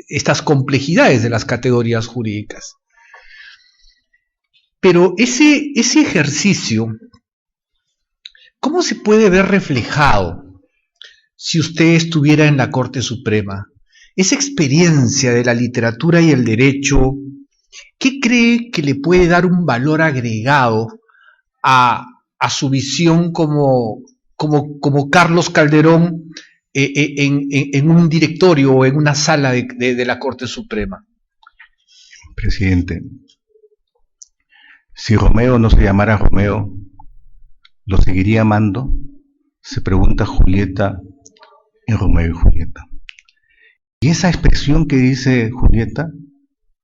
estas complejidades de las categorías jurídicas. Pero ese ejercicio, ¿cómo se puede ver reflejado si usted estuviera en la Corte Suprema? Esa experiencia de la literatura y el derecho, ¿qué cree que le puede dar un valor agregado a su visión como Carlos Calderón en un directorio o en una sala de la Corte Suprema? Presidente, si Romeo no se llamara Romeo, ¿lo seguiría amando? Se pregunta Julieta en Romeo y Julieta. Y esa expresión que dice Julieta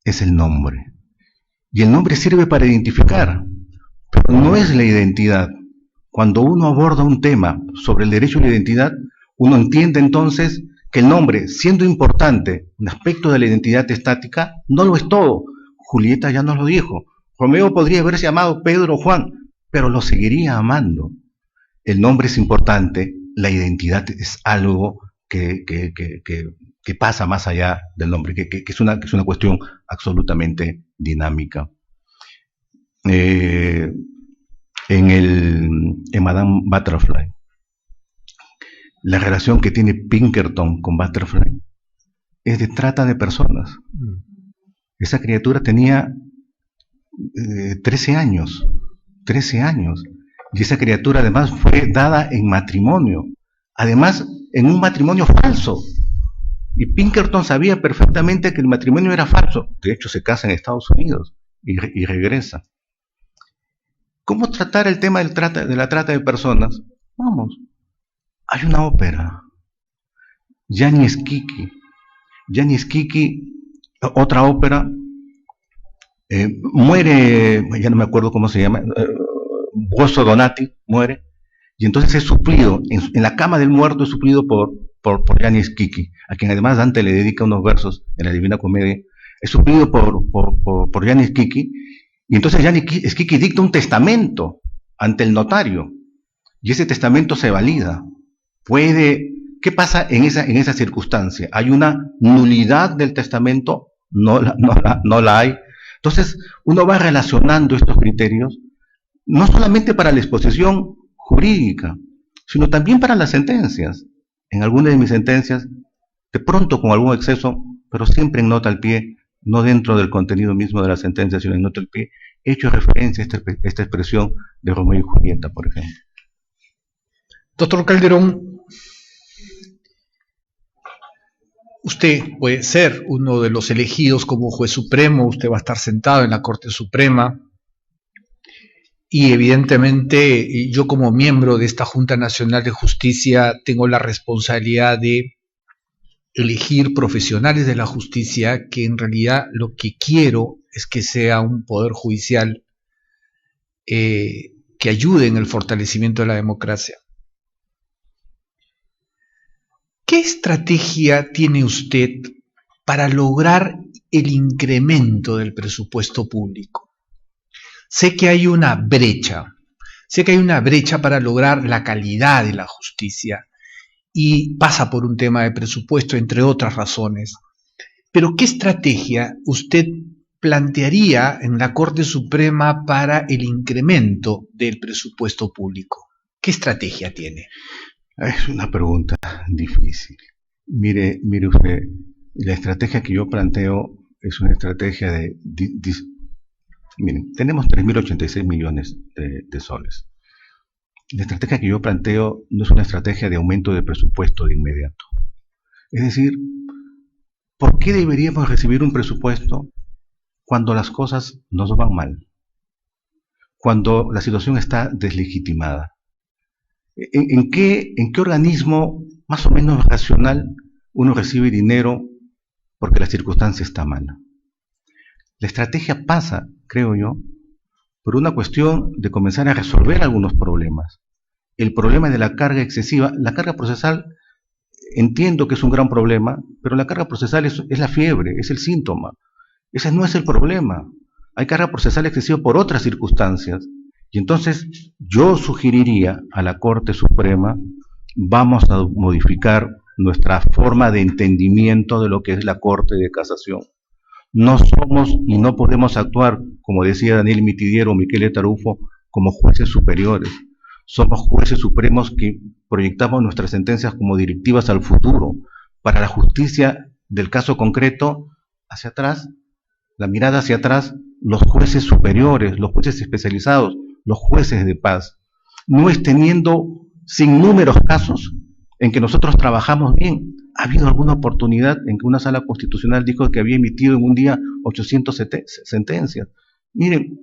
es el nombre. Y el nombre sirve para identificar, pero no es la identidad. Cuando uno aborda un tema sobre el derecho a la identidad, uno entiende entonces que el nombre, siendo importante, un aspecto de la identidad estática, no lo es todo. Julieta ya nos lo dijo. Romeo podría haberse llamado Pedro o Juan, pero lo seguiría amando. El nombre es importante, la identidad es algo que pasa más allá del nombre, que es una cuestión absolutamente dinámica. En Madame Butterfly, la relación que tiene Pinkerton con Butterfly es de trata de personas. Esa criatura tenía 13 años, y esa criatura además fue dada en matrimonio, además en un matrimonio falso. Y Pinkerton sabía perfectamente que el matrimonio era falso. De hecho, se casa en Estados Unidos y regresa. ¿Cómo tratar el tema de la trata de personas? Vamos, hay una ópera, Gianni Schicchi, otra ópera, muere, ya no me acuerdo cómo se llama, Buoso Donati muere, y entonces es suplido, en la cama del muerto es suplido por Gianni Schicchi, a quien además Dante le dedica unos versos en la Divina Comedia. Es suplido por Gianni Schicchi, y entonces Gianni Schicchi dicta un testamento ante el notario, y ese testamento se valida. ¿Qué pasa en esa circunstancia? ¿Hay una nulidad del testamento? No la hay. Entonces, uno va relacionando estos criterios, no solamente para la exposición jurídica, sino también para las sentencias. En algunas de mis sentencias, de pronto con algún exceso, pero siempre en nota al pie, no dentro del contenido mismo de la sentencia, sino en nota al pie, he hecho referencia a esta expresión de Romeo y Julieta, por ejemplo. Doctor Calderón, usted puede ser uno de los elegidos como juez supremo, usted va a estar sentado en la Corte Suprema, y evidentemente yo como miembro de esta Junta Nacional de Justicia tengo la responsabilidad de elegir profesionales de la justicia, que en realidad lo que quiero es que sea un poder judicial que ayude en el fortalecimiento de la democracia. ¿Qué estrategia tiene usted para lograr el incremento del presupuesto público? Sé que hay una brecha para lograr la calidad de la justicia y pasa por un tema de presupuesto, entre otras razones. Pero ¿qué estrategia usted plantearía en la Corte Suprema para el incremento del presupuesto público? ¿Qué estrategia tiene? Es una pregunta difícil. Mire usted, la estrategia que yo planteo es una estrategia miren, tenemos 3.086 millones de soles. La estrategia que yo planteo no es una estrategia de aumento de presupuesto de inmediato. Es decir, ¿por qué deberíamos recibir un presupuesto cuando las cosas nos van mal? Cuando la situación está deslegitimada. ¿En qué organismo más o menos racional uno recibe dinero porque la circunstancia está mala? La estrategia pasa, creo yo, por una cuestión de comenzar a resolver algunos problemas. El problema de la carga excesiva, la carga procesal, entiendo que es un gran problema, pero la carga procesal es la fiebre, es el síntoma. Ese no es el problema. Hay carga procesal excesiva por otras circunstancias. Y entonces yo sugeriría a la Corte Suprema, vamos a modificar nuestra forma de entendimiento de lo que es la Corte de Casación. No somos y no podemos actuar, como decía Daniel Mitidiero o Michele Tarufo, como jueces superiores. Somos jueces supremos que proyectamos nuestras sentencias como directivas al futuro, para la justicia del caso concreto, hacia atrás, la mirada hacia atrás, los jueces superiores, los jueces especializados, los jueces de paz. No es teniendo sin números casos en que nosotros trabajamos bien. Ha habido alguna oportunidad en que una sala constitucional dijo que había emitido en un día 800 sentencias. Miren,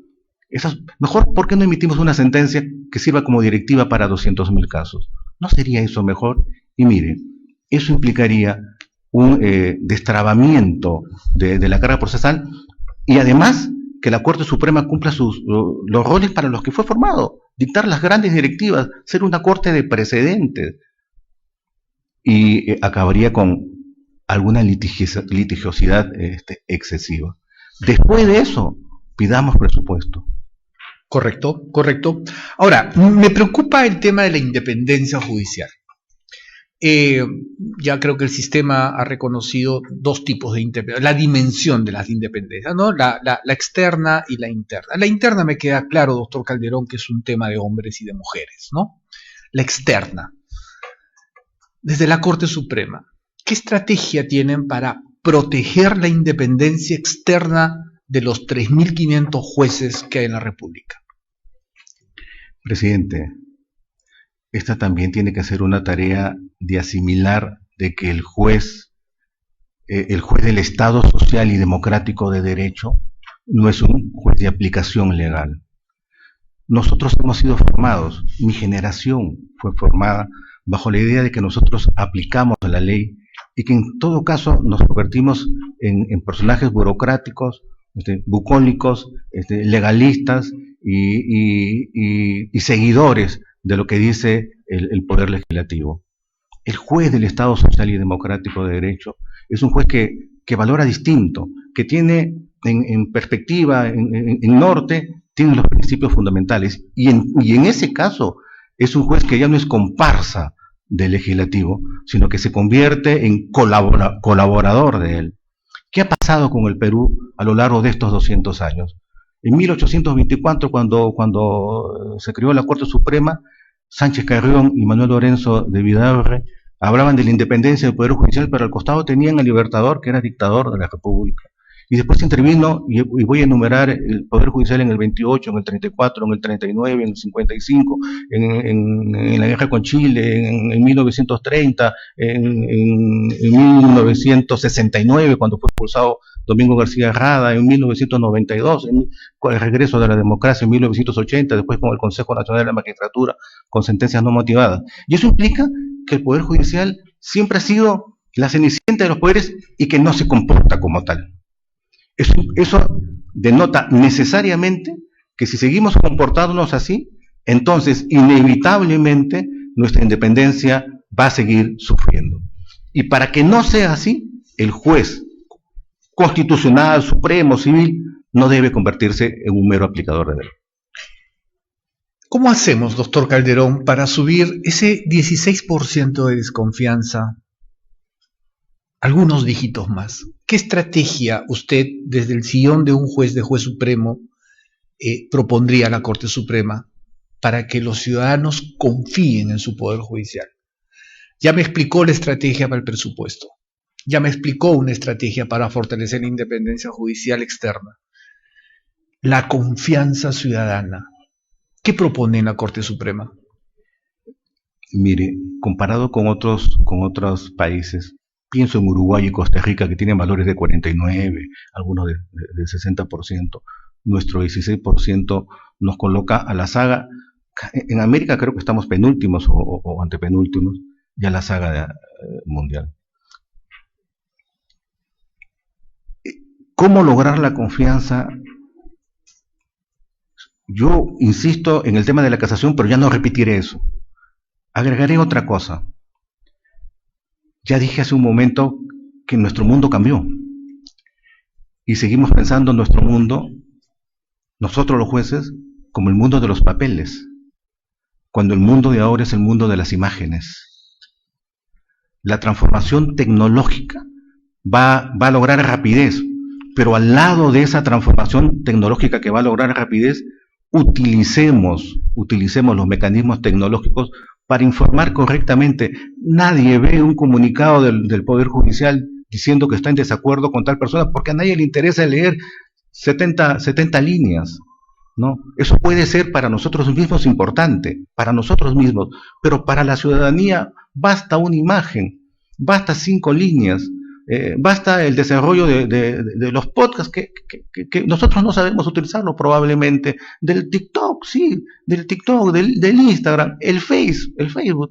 mejor, ¿por qué no emitimos una sentencia que sirva como directiva para 200.000 casos? ¿No sería eso mejor? Y miren, eso implicaría un destrabamiento de la carga procesal y además que la Corte Suprema cumpla los roles para los que fue formado, dictar las grandes directivas, ser una corte de precedentes, y acabaría con alguna litigiosidad excesiva. Después de eso, pidamos presupuesto. Correcto, correcto. Ahora, me preocupa el tema de la independencia judicial. Ya creo que el sistema ha reconocido dos tipos de independencia, la dimensión de las independencias, ¿no? La externa y la interna. La interna me queda claro, doctor Calderón, que es un tema de hombres y de mujeres, ¿no? La externa. Desde la Corte Suprema, ¿qué estrategia tienen para proteger la independencia externa de los 3.500 jueces que hay en la República? Presidente, esta también tiene que ser una tarea de asimilar de que el juez del Estado social y democrático de derecho no es un juez de aplicación legal. Nosotros hemos sido formados, mi generación fue formada bajo la idea de que nosotros aplicamos la ley y que en todo caso nos convertimos en personajes burocráticos, bucólicos, legalistas y seguidores de lo que dice el Poder Legislativo. El juez del Estado Social y Democrático de Derecho es un juez que valora distinto, que tiene en perspectiva, en norte, tiene los principios fundamentales. Y en ese caso es un juez que ya no es comparsa del legislativo, sino que se convierte en colaborador de él. ¿Qué ha pasado con el Perú a lo largo de estos 200 años? En 1824, cuando se creó la Corte Suprema, Sánchez Carrión y Manuel Lorenzo de Vidaurre hablaban de la independencia del Poder Judicial, pero al costado tenían al Libertador, que era dictador de la República. Y después intervino, y voy a enumerar el Poder Judicial en el 28, en el 34, en el 39, en el 55, en la guerra con Chile, en 1930, en 1969, cuando fue expulsado Domingo García Rada, en 1992, con el regreso de la democracia en 1980, después con el Consejo Nacional de la Magistratura, con sentencias no motivadas. Y eso implica que el Poder Judicial siempre ha sido la cenicienta de los poderes y que no se comporta como tal. Eso denota necesariamente que si seguimos comportándonos así, entonces inevitablemente nuestra independencia va a seguir sufriendo. Y para que no sea así, el juez constitucional, supremo, civil, no debe convertirse en un mero aplicador de ley. ¿Cómo hacemos, doctor Calderón, para subir ese 16% de desconfianza algunos dígitos más? ¿Qué estrategia usted, desde el sillón de un juez de juez supremo, propondría a la Corte Suprema para que los ciudadanos confíen en su Poder Judicial? Ya me explicó la estrategia para el presupuesto. Ya me explicó una estrategia para fortalecer la independencia judicial externa. La confianza ciudadana. ¿Qué propone en la Corte Suprema? Mire, comparado con otros países, pienso en Uruguay y Costa Rica, que tienen valores de 49, algunos de 60%, nuestro 16% nos coloca a la saga. En América creo que estamos penúltimos o antepenúltimos, ya la saga mundial. ¿Cómo lograr la confianza? Yo insisto en el tema de la casación, pero ya no repetiré eso. Agregaré otra cosa. Ya dije hace un momento que nuestro mundo cambió. Y seguimos pensando en nuestro mundo, nosotros los jueces, como el mundo de los papeles, cuando el mundo de ahora es el mundo de las imágenes. La transformación tecnológica va a lograr rapidez, pero al lado de esa transformación tecnológica que va a lograr rapidez, utilicemos los mecanismos tecnológicos para informar correctamente. Nadie ve un comunicado del Poder Judicial diciendo que está en desacuerdo con tal persona, porque a nadie le interesa leer 70 líneas, ¿no? Eso puede ser para nosotros mismos importante, para nosotros mismos, pero para la ciudadanía basta una imagen, basta 5 líneas, basta el desarrollo de los podcasts que nosotros no sabemos utilizarlo probablemente, del TikTok, sí, del Instagram, el Facebook,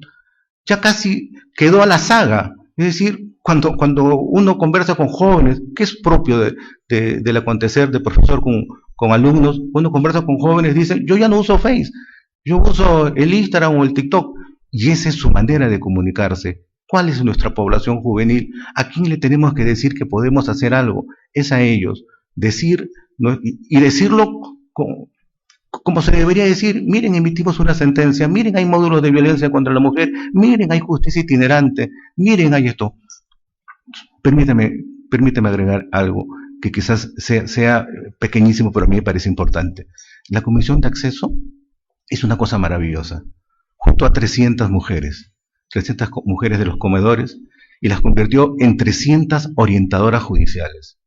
ya casi quedó a la saga. Es decir, cuando uno conversa con jóvenes, que es propio del acontecer de profesor con alumnos, uno conversa con jóvenes, dicen, yo ya no uso Face, yo uso el Instagram o el TikTok, y esa es su manera de comunicarse. ¿Cuál es nuestra población juvenil? ¿A quién le tenemos que decir que podemos hacer algo? Es a ellos. Decir, ¿no? Y decirlo como se debería decir. Miren, emitimos una sentencia, miren, hay módulos de violencia contra la mujer, miren, hay justicia itinerante, miren, hay esto. Permítame agregar algo que quizás sea pequeñísimo, pero a mí me parece importante. La comisión de acceso es una cosa maravillosa. Juntó a 300 mujeres de los comedores, y las convirtió en 300 orientadoras judiciales.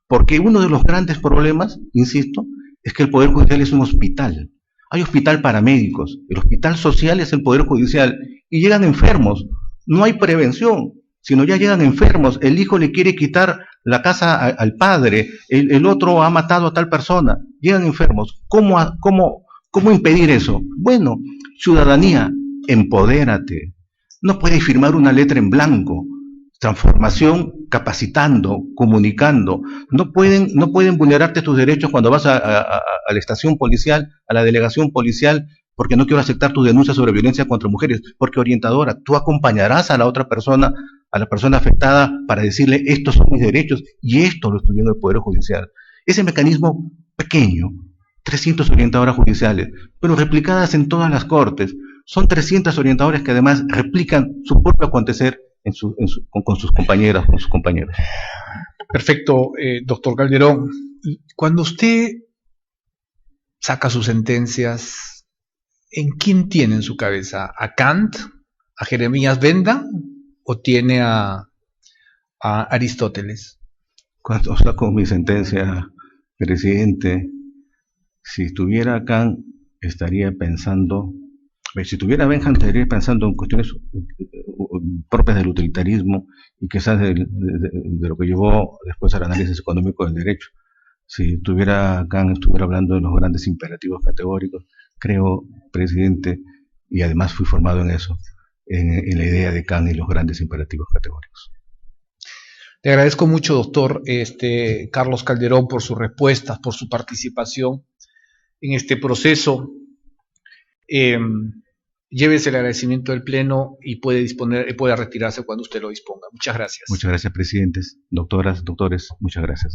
Porque uno de los grandes problemas, insisto, es que el Poder Judicial es un hospital. Hay hospital para médicos, el hospital social es el Poder Judicial, y llegan enfermos. No hay prevención, sino ya llegan enfermos. El hijo le quiere quitar la casa al padre, el otro ha matado a tal persona, llegan enfermos. ¿Cómo impedir eso? Bueno, ciudadanía, empodérate. No puedes firmar una letra en blanco. Transformación, capacitando, comunicando. No pueden vulnerarte tus derechos cuando vas a la estación policial, a la delegación policial, porque no quiero aceptar tu denuncia sobre violencia contra mujeres. Porque orientadora, tú acompañarás a la otra persona, a la persona afectada, para decirle, estos son mis derechos, y esto lo estoy viendo el Poder Judicial. Ese mecanismo pequeño, 300 orientadoras judiciales, pero replicadas en todas las cortes. Son 300 orientadores que además replican su propio acontecer con sus compañeras, con sus compañeros. Perfecto, doctor Calderón. Cuando usted saca sus sentencias, ¿en quién tiene en su cabeza? ¿A Kant? ¿A Jeremías Benda? ¿O tiene a Aristóteles? Cuando saco mi sentencia, presidente, si estuviera Kant, estaría pensando... Si tuviera Benjamin, estaría pensando en cuestiones propias del utilitarismo y quizás de lo que llevó después al análisis económico del derecho. Si tuviera Kant, estuviera hablando de los grandes imperativos categóricos. Creo, presidente, y además fui formado en eso, en la idea de Kant y los grandes imperativos categóricos. Le agradezco mucho, doctor Carlos Calderón, por sus respuestas, por su participación en este proceso. Llévese el agradecimiento del Pleno y puede retirarse cuando usted lo disponga. Muchas gracias. Muchas gracias, presidentes, doctoras, doctores, muchas gracias.